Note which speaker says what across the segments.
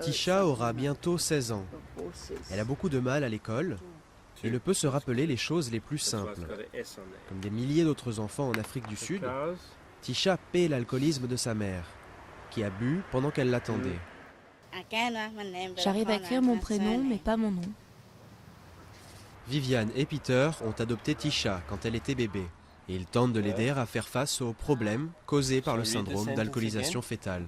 Speaker 1: Tisha aura bientôt 16 ans. Elle a beaucoup de mal à l'école et ne peut se rappeler les choses les plus simples. Comme des milliers d'autres enfants en Afrique du Sud, Tisha paie l'alcoolisme de sa mère, qui a bu pendant qu'elle l'attendait.
Speaker 2: J'arrive à écrire mon prénom, mais pas mon nom.
Speaker 1: Viviane et Peter ont adopté Tisha quand elle était bébé. Et ils tentent de l'aider à faire face aux problèmes causés par le syndrome d'alcoolisation fœtale.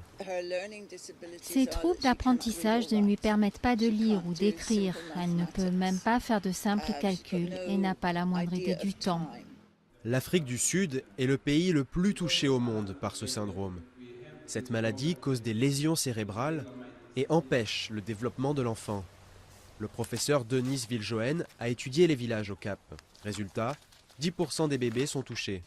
Speaker 3: Ses troubles d'apprentissage ne lui permettent pas de lire ou d'écrire. Elle ne peut même pas faire de simples calculs et n'a pas la moindre idée du temps.
Speaker 1: L'Afrique du Sud est le pays le plus touché au monde par ce syndrome. Cette maladie cause des lésions cérébrales et empêche le développement de l'enfant. Le professeur Denis Viljoen a étudié les villages au Cap. Résultat, 10% des bébés sont touchés.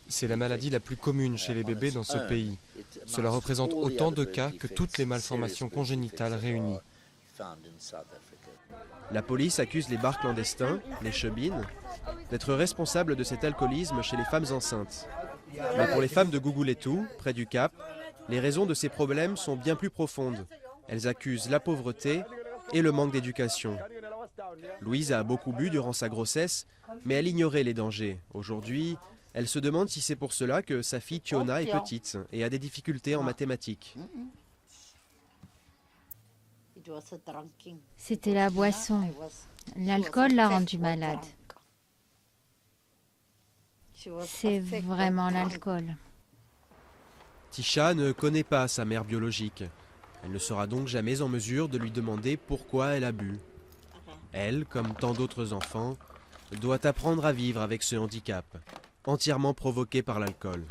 Speaker 4: C'est la maladie la plus commune chez les bébés dans ce pays. Cela représente autant de cas que toutes les malformations congénitales réunies.
Speaker 1: La police accuse les bars clandestins, les shebeen, d'être responsables de cet alcoolisme chez les femmes enceintes. Mais pour les femmes de Guguletu, près du Cap, les raisons de ces problèmes sont bien plus profondes. Elles accusent la pauvreté et le manque d'éducation. Louise a beaucoup bu durant sa grossesse, mais elle ignorait les dangers. Aujourd'hui, elle se demande si c'est pour cela que sa fille Tiona est petite et a des difficultés en mathématiques.
Speaker 3: C'était la boisson. L'alcool l'a rendue malade. C'est vraiment l'alcool.
Speaker 1: Tisha ne connaît pas sa mère biologique. Elle ne sera donc jamais en mesure de lui demander pourquoi elle a bu. Elle, comme tant d'autres enfants, doit apprendre à vivre avec ce handicap, entièrement provoqué par l'alcool.